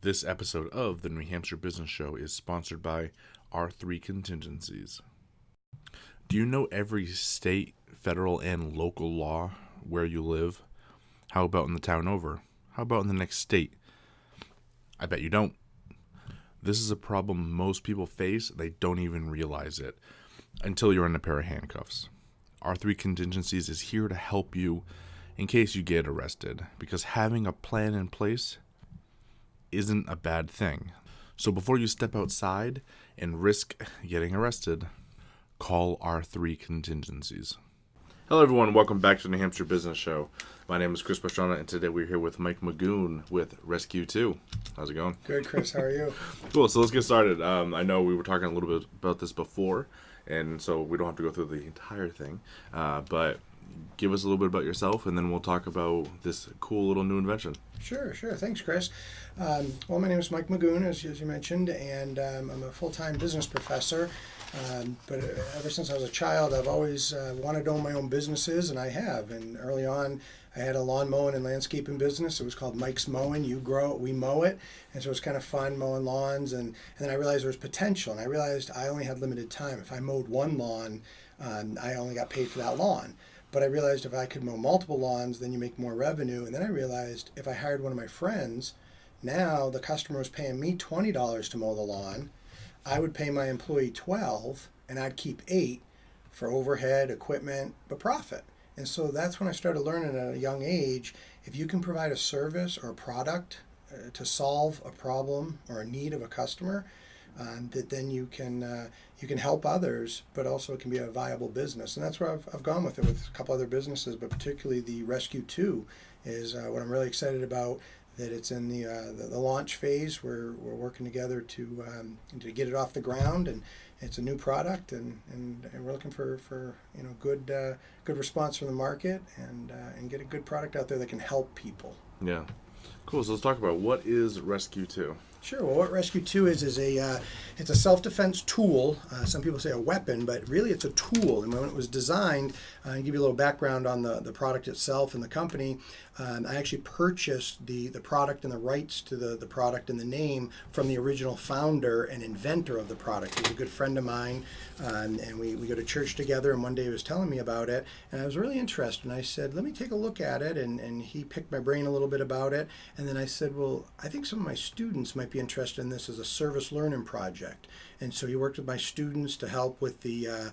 This episode of the New Hampshire Business Show is sponsored by R3 Contingencies. Do you know every state, federal, and local law where you live? How about in the town over? How about in the next state? I bet you don't. This is a problem most people face. They don't even realize it until you're in a pair of handcuffs. R3 Contingencies is here to help you in case you get arrested, because having a plan in place isn't a bad thing. So before you step outside and risk getting arrested, call R3 Contingencies. Hello everyone, welcome back to the New Hampshire Business Show. My name is Chris Pastrana, and today we're here with Mike Magoon with ResQ 2. How's it going? Good, Chris. How are you? Cool, so let's get started. I know we were talking a little bit about this before, and so we don't have to go through the entire thing, but give us a little bit about yourself, and then we'll talk about this cool little new invention. Sure. Thanks, Chris. Well, my name is Mike Magoon, as you mentioned, and I'm a full-time business professor. But ever since I was a child, I've always wanted to own my own businesses, and I have. And early on, I had a lawn mowing and landscaping business. It was called Mike's Mowing. You grow it, we mow it. And so it was kind of fun mowing lawns. And then I realized there was potential, and I realized I only had limited time. If I mowed one lawn, I only got paid for that lawn. But I realized if I could mow multiple lawns, then you make more revenue. And then I realized if I hired one of my friends, now the customer was paying me $20 to mow the lawn. I would pay my employee $12, and I'd keep $8 for overhead, equipment, but profit. And so that's when I started learning at a young age, if you can provide a service or a product to solve a problem or a need of a customer, that then you can help others, but also it can be a viable business. And that's where I've gone with it with a couple other businesses, but particularly the ResQ 2 is what I'm really excited about. That it's in the launch phase. We're working together to get it off the ground, and it's a new product, and we're looking for good response from the market, and get a good product out there that can help people. Yeah, cool. So let's talk about what is ResQ 2. Sure. Well, what ResQ 2 is it's a self-defense tool. Some people say a weapon, but really it's a tool. And when it was designed, to give you a little background on the product itself and the company, I actually purchased the product and the rights to the product and the name from the original founder and inventor of the product. He's a good friend of mine, and we go to church together, and one day he was telling me about it, and I was really interested, and I said, let me take a look at it, and he picked my brain a little bit about it, and then I said, well, I think some of my students might be interested in this as a service learning project. And so he worked with my students to help with the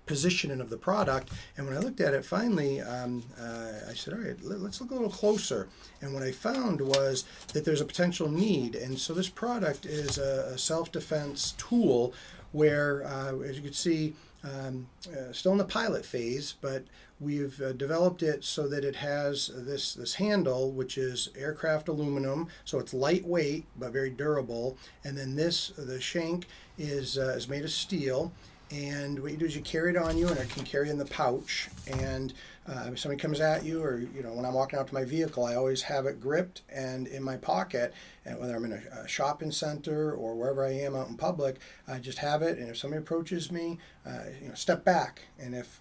positioning of the product. And when I looked at it finally, I said, all right, let's look a little closer. And what I found was that there's a potential need. And so this product is a self-defense tool where, as you can see, still in the pilot phase, but we've developed it so that it has this handle, which is aircraft aluminum, so it's lightweight but very durable. And then the shank is made of steel. And what you do is you carry it on you, and it can carry in the pouch. And if somebody comes at you, or when I'm walking out to my vehicle, I always have it gripped and in my pocket. And whether I'm in a shopping center or wherever I am out in public, I just have it. And if somebody approaches me, step back. And if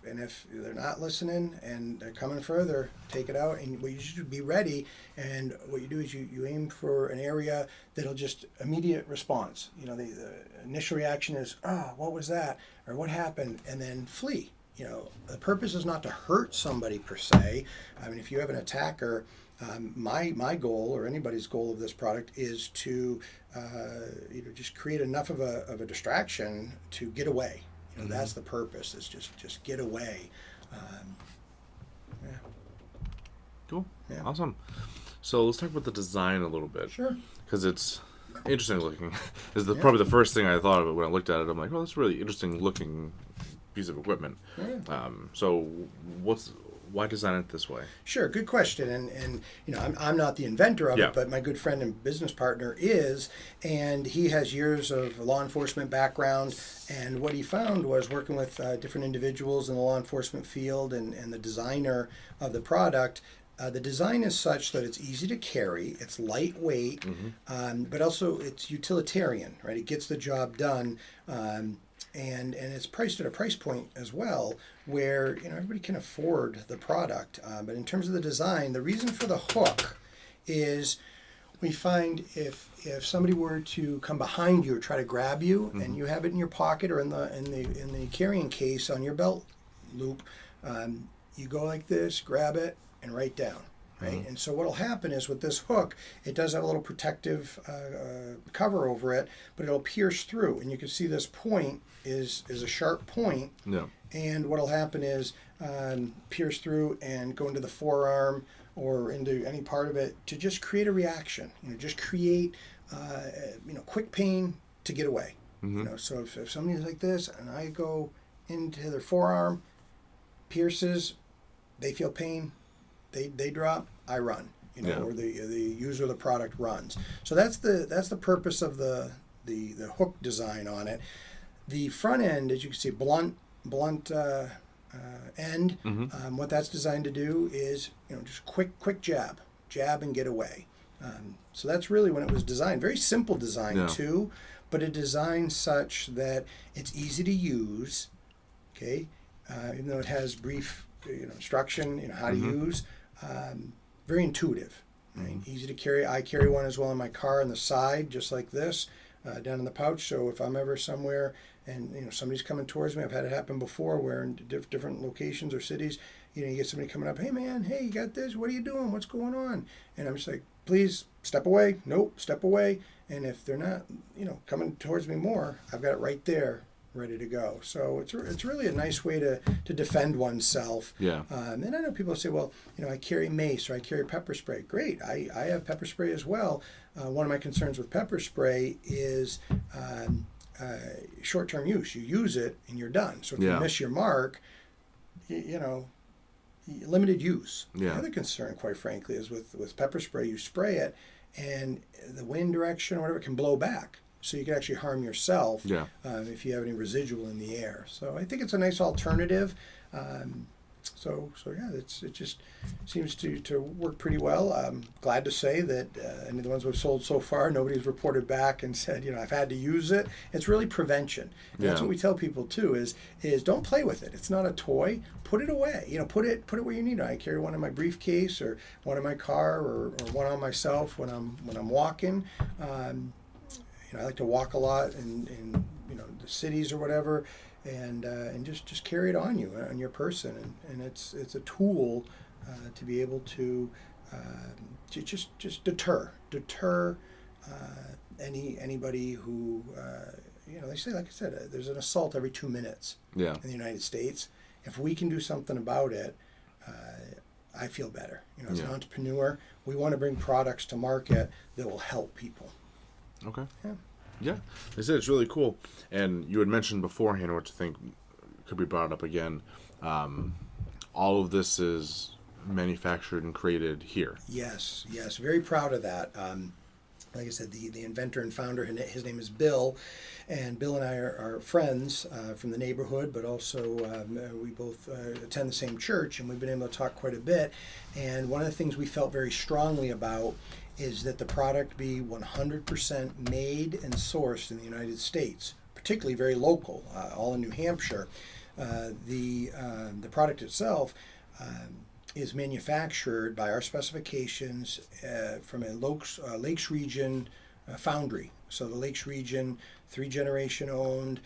they're not listening and they're coming further, take it out. And you should be ready. And what you do is you aim for an area that'll just immediate response. The initial reaction is, oh, what was that? Or what happened? And then flee. The purpose is not to hurt somebody per se. I mean, if you have an attacker, my goal, or anybody's goal of this product, is to just create enough of a distraction to get away. That's the purpose, is just get away. Yeah. Cool. Yeah. Awesome. So let's talk about the design a little bit. Sure. Because it's interesting looking. Probably the first thing I thought of it when I looked at it. I'm like, oh, that's a really interesting looking piece of equipment. Yeah. So why design it this way? Sure, good question. And I'm not the inventor of Yeah. it, but my good friend and business partner is, and he has years of law enforcement background. And what he found was working with different individuals in the law enforcement field and the designer of the product. The design is such that it's easy to carry, it's lightweight, but also it's utilitarian, right? It gets the job done. And it's priced at a price point as well where everybody can afford the product. But in terms of the design, the reason for the hook is we find if somebody were to come behind you or try to grab you, and you have it in your pocket or in the carrying case on your belt loop, you go like this, grab it, and write down. Right? And so what will happen is with this hook, it does have a little protective cover over it, but it'll pierce through, and you can see this point is a sharp point. Yeah. And what will happen is pierce through and go into the forearm or into any part of it to just create a reaction. Just create quick pain to get away. So if somebody's like this and I go into their forearm, pierces, they feel pain, they drop, I run. Or the user of the product runs. So that's the purpose of the hook design on it. The front end, as you can see, blunt end. What that's designed to do is just quick jab and get away. So that's really when it was designed. Very simple design too, but a design such that it's easy to use. Okay, even though it has brief instruction, how to use. Very intuitive, right? Easy to carry. I carry one as well in my car on the side, just like this, down in the pouch. So if I'm ever somewhere and somebody's coming towards me, I've had it happen before, where in different locations or cities, you get somebody coming up, hey man, hey, you got this? What are you doing? What's going on? And I'm just like, please step away. Nope, step away. And if they're not, coming towards me more, I've got it right there, ready to go. So it's really a nice way to defend oneself. Yeah. And I know people say, well, I carry mace or I carry pepper spray. Great. I have pepper spray as well. One of my concerns with pepper spray is short-term use. You use it and you're done. So if you miss your mark, limited use. Yeah. The other concern, quite frankly, is with pepper spray, you spray it and the wind direction or whatever can blow back. So you can actually harm yourself if you have any residual in the air. So I think it's a nice alternative. It just seems to work pretty well. I'm glad to say that any of the ones we've sold so far, nobody's reported back and said, I've had to use it. It's really prevention. And that's what we tell people too is don't play with it. It's not a toy. Put it away. Put it where you need it. I carry one in my briefcase or one in my car or one on myself when I'm walking. I like to walk a lot in the cities or whatever, and just carry it on you, on your person, and it's a tool to be able to just deter anybody who they say, like I said, there's an assault every 2 minutes in the United States. If we can do something about it, I feel better. As an entrepreneur, we want to bring products to market that will help people. Okay. Yeah. They said it's really cool. And you had mentioned beforehand, which I think could be brought up again, all of this is manufactured and created here. Yes. Very proud of that. Like I said, the inventor and founder, his name is Bill, and Bill and I are friends from the neighborhood, but also we both attend the same church, and we've been able to talk quite a bit. And one of the things we felt very strongly about is that the product be 100% made and sourced in the United States, particularly very local, all in New Hampshire. The product itself is manufactured by our specifications from a Lakes Region foundry. So the Lakes Region, 3-generation owned.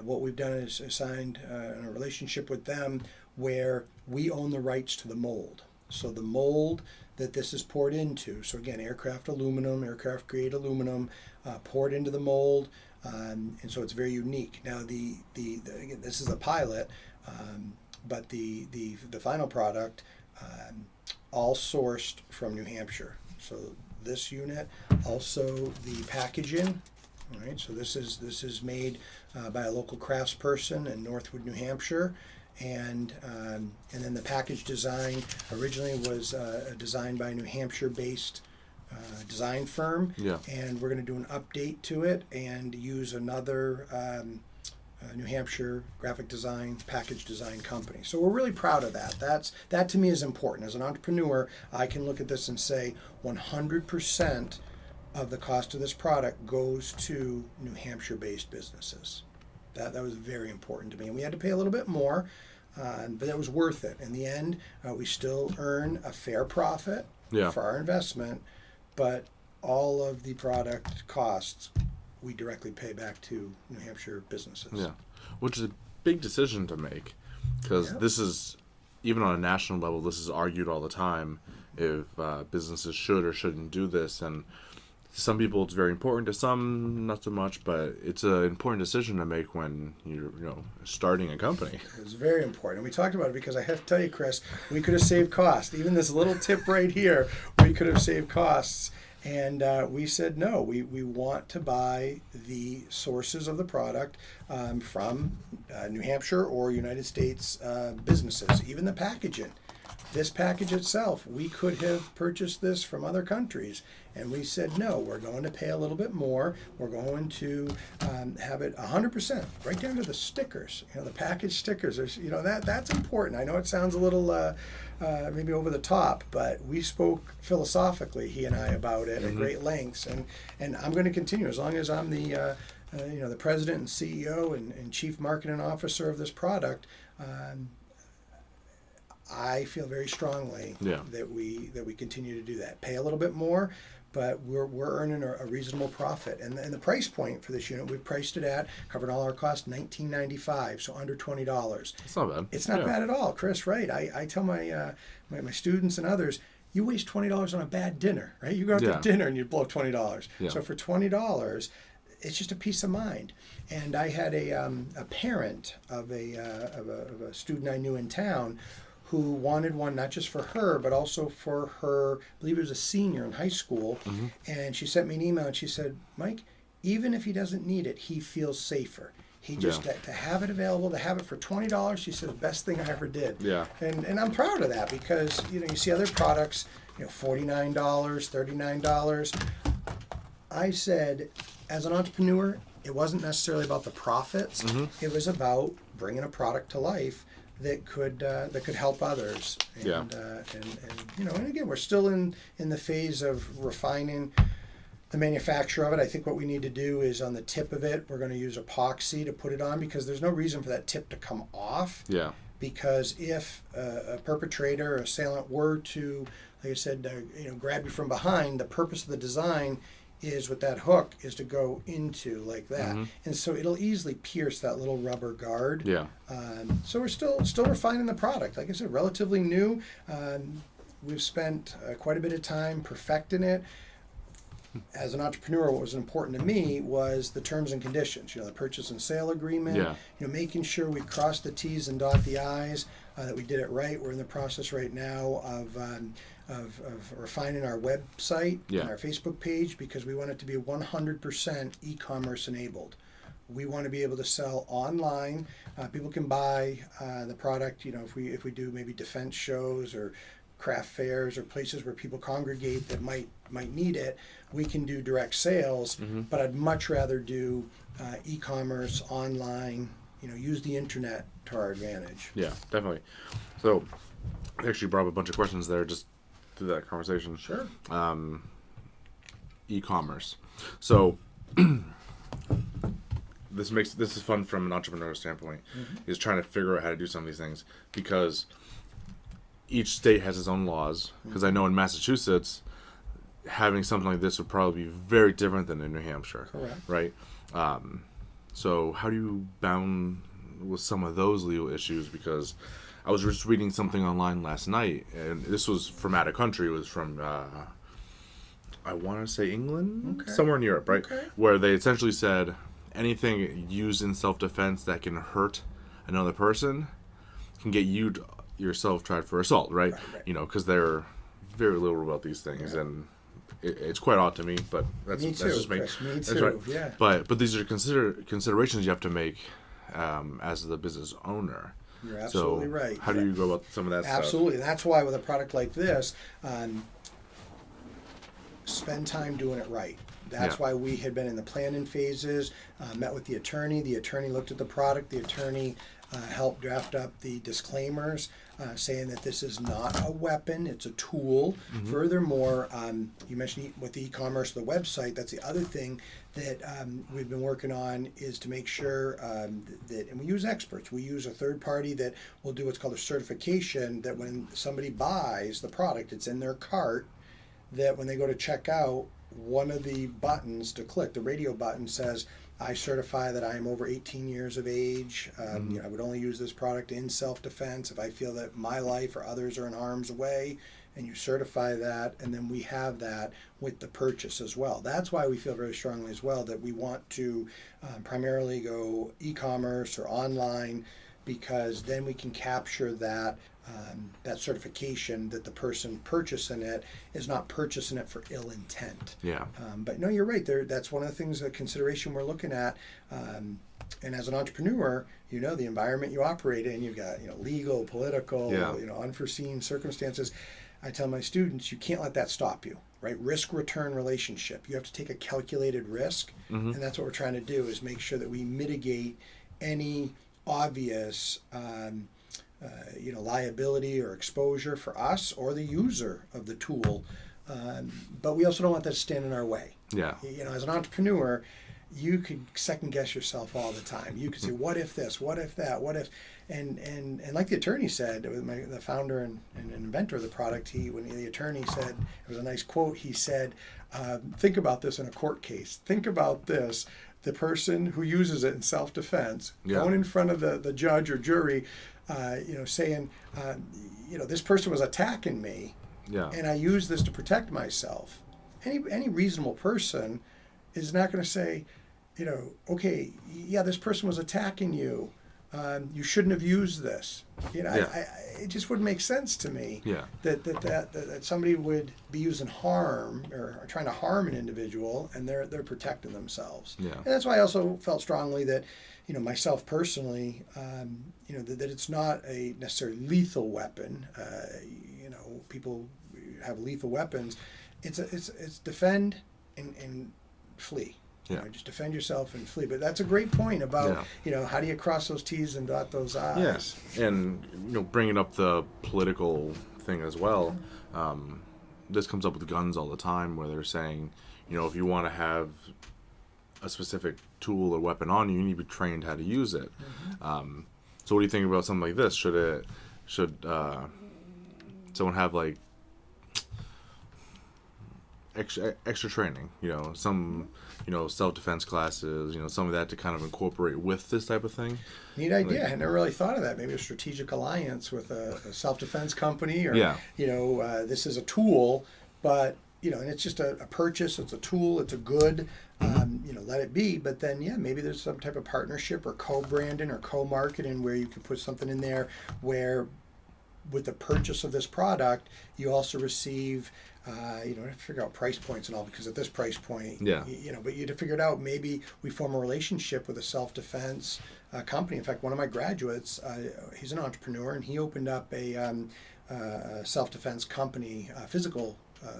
What we've done is signed a relationship with them where we own the rights to the mold. So the mold that this is poured into, so again, aircraft grade aluminum, poured into the mold, and so it's very unique. Now again, this is a pilot, but the final product, all sourced from New Hampshire. So this unit, also the packaging. All right, so this is made by a local craftsperson in Northwood, New Hampshire. And then the package design originally was designed by a New Hampshire-based design firm. Yeah. And we're going to do an update to it and use another New Hampshire graphic design, package design company. So we're really proud of that. That to me is important. As an entrepreneur, I can look at this and say 100% of the cost of this product goes to New Hampshire-based businesses. That was very important to me. And we had to pay a little bit more, but that was worth it. In the end, we still earn a fair profit for our investment, but all of the product costs we directly pay back to New Hampshire businesses. Yeah, which is a big decision to make, because Yep. this is, even on a national level, this is argued all the time if businesses should or shouldn't do this. And to some people it's very important, to some not so much, but it's an important decision to make when you're starting a company. It was very important. And we talked about it because I have to tell you, Chris, we could have saved costs. Even this little tip right here, we could have saved costs. And we said, no, we want to buy the sources of the product from New Hampshire or United States businesses, even the packaging. This package itself, we could have purchased this from other countries. And we said, no, we're going to pay a little bit more. We're going to have it 100%, right down to the stickers, the package stickers. There's, that's important. I know it sounds a little maybe over the top, but we spoke philosophically, he and I, about it at great lengths. And I'm going to continue as long as I'm the the president and CEO and chief marketing officer of this product. I feel very strongly that we continue to do that. Pay a little bit more, but we're earning a reasonable profit. And the price point for this unit, we've priced it at, covered all our costs, $19.95, so under $20. It's not bad. It's not bad at all, Chris. Right? I tell my students and others, you waste $20 on a bad dinner, right? You go out to dinner and you blow $20. Yeah. So for $20, it's just a peace of mind. And I had a parent of a student I knew in town who wanted one not just for her, but also for her, I believe it was a senior in high school. And she sent me an email and she said, Mike, even if he doesn't need it, he feels safer. He just, to have it available, to have it for $20, she said, the best thing I ever did. Yeah. And I'm proud of that because, you see other products, $49, $39. I said, as an entrepreneur, it wasn't necessarily about the profits. It was about bringing a product to life that could help others. And, and again, we're still in the phase of refining the manufacture of it. I think what we need to do is on the tip of it, we're going to use epoxy to put it on because there's no reason for that tip to come off. Yeah. Because if a perpetrator or assailant were to, like I said, grab you from behind, the purpose of the design is with that hook is to go into like that, and so it'll easily pierce that little rubber guard. Yeah. So we're still refining the product. Like I said, relatively new. We've spent quite a bit of time perfecting it. As an entrepreneur, what was important to me was the terms and conditions. The purchase and sale agreement. Yeah. Making sure we cross the T's and dot the I's. That we did it right. We're in the process right now of refining our website and our Facebook page because we want it to be 100% e-commerce enabled. We want to be able to sell online. People can buy the product. If we do maybe defense shows or craft fairs or places where people congregate that might need it, we can do direct sales. But I'd much rather do e-commerce online. Use the internet to our advantage. Yeah, definitely. So, I actually brought up a bunch of questions there just through that conversation. Sure. E-commerce. So, this is fun from an entrepreneur standpoint. Is trying to figure out how to do some of these things because each state has its own laws. Because I know in Massachusetts, having something like this would probably be very different than in New Hampshire. Correct. Right. So how do you bound with some of those legal issues? Because I was just reading something online last night, and this was from out of country. It was from, I want to say England, somewhere in Europe, right? Where they essentially said anything used in self-defense that can hurt another person can get you yourself tried for assault, right? Because they're very liberal about these things, and it's quite odd to me, but that's just me. Chris, me that's too. right. Yeah. But these are considerations you have to make as the business owner. You're absolutely right. How do you go about some of that stuff? Absolutely. That's why with a product like this, spend time doing it right. That's why we had been in the planning phases, met with the attorney. The attorney looked at the product. The attorney helped draft up the disclaimers saying that this is not a weapon, it's a tool. Furthermore, you mentioned with the e-commerce, the website, that's the other thing that we've been working on is to make sure that, and we use experts, we use a third party that will do what's called a certification that when somebody buys the product, it's in their cart, that when they go to check out, one of the buttons to click, the radio button, says, I certify that I am over 18 years of age. I would only use this product in self-defense if I feel that my life or others are in harm's way. And you certify that, and then we have that with the purchase as well. That's why we feel very strongly as well that we want to primarily go e-commerce or online, because then we can capture that that certification that the person purchasing it is not purchasing it for ill intent. Yeah. But no, you're right. That's one of the things, a consideration we're looking at. And as an entrepreneur, the environment you operate in, you've got legal, political, unforeseen circumstances. I tell my students, you can't let that stop you, right? Risk-return relationship. You have to take a calculated risk, and that's what we're trying to do, is make sure that we mitigate any obvious liability or exposure for us or the user of the tool. But we also don't want that to stand in our way. Yeah. As an entrepreneur, you could second guess yourself all the time. You could say, what if this, what if that, what if, and like the attorney said, the founder and inventor of the product, when the attorney said, it was a nice quote, he said, think about this in a court case. Think about this. The person who uses it in self-defense, going in front of the judge or jury, saying, this person was attacking me, and I use this to protect myself. Any reasonable person is not going to say, okay, this person was attacking you. You shouldn't have used this. It just wouldn't make sense to me that somebody would be using harm or trying to harm an individual, and they're protecting themselves. And that's why I also felt strongly that, myself personally, that it's not a necessarily lethal weapon. People have lethal weapons. It's defend and flee. Just defend yourself and flee. But that's a great point about, how do you cross those T's and dot those I's? Yes, and, bringing up the political thing as well, this comes up with guns all the time, where they're saying, if you want to have a specific tool or weapon on you, you need to be trained how to use it. So what do you think about something like this? Should someone have, like, extra training, some self-defense classes, some of that to kind of incorporate with this type of thing? Neat idea. I never really thought of that. Maybe a strategic alliance with a self-defense company, or this is a tool, but and it's just a purchase. It's a tool. It's a good. Let it be. But then maybe there's some type of partnership or co-branding or co-marketing where you can put something in there where, with the purchase of this product, you also receive, you don't have to figure out price points and all, because at this price point, but you had to figure it out. Maybe we form a relationship with a self-defense company. In fact, one of my graduates, he's an entrepreneur, and he opened up a self-defense company, physical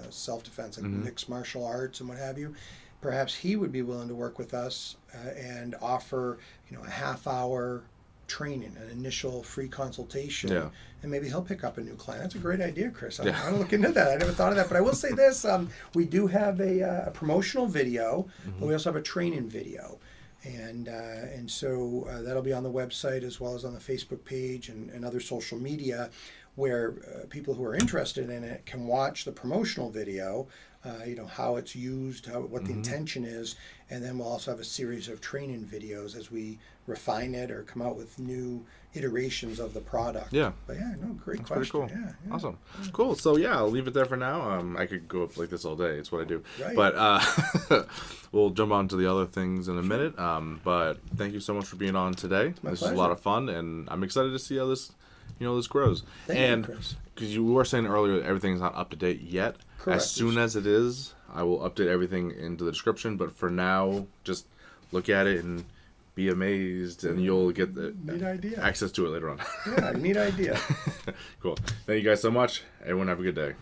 self-defense, like mixed martial arts and what have you. Perhaps he would be willing to work with us and offer, a half-hour training, an initial free consultation, and maybe he'll pick up a new client. That's a great idea, Chris. I'm going to look into that. I never thought of that, but I will say this: we do have a promotional video, but we also have a training video, and so that'll be on the website as well as on the Facebook page and other social media, where people who are interested in it can watch the promotional video, how it's used, what the intention is, and then we'll also have a series of training videos as we refine it or come out with new iterations of the product. But great That's question. Pretty cool. Awesome. Cool. So I'll leave it there for now. I could go up like this all day. It's what I do. Right. But we'll jump on to the other things in a minute. But thank you so much for being on today. This is a lot of fun, and I'm excited to see how this this grows. Thank you, Chris. Because you were saying earlier everything's not up to date yet. Correct. As soon as it is, I will update everything into the description. But for now, just look at it and be amazed, and you'll get the neat idea. access to it later on. Neat idea. Cool. Thank you guys so much. Everyone have a good day.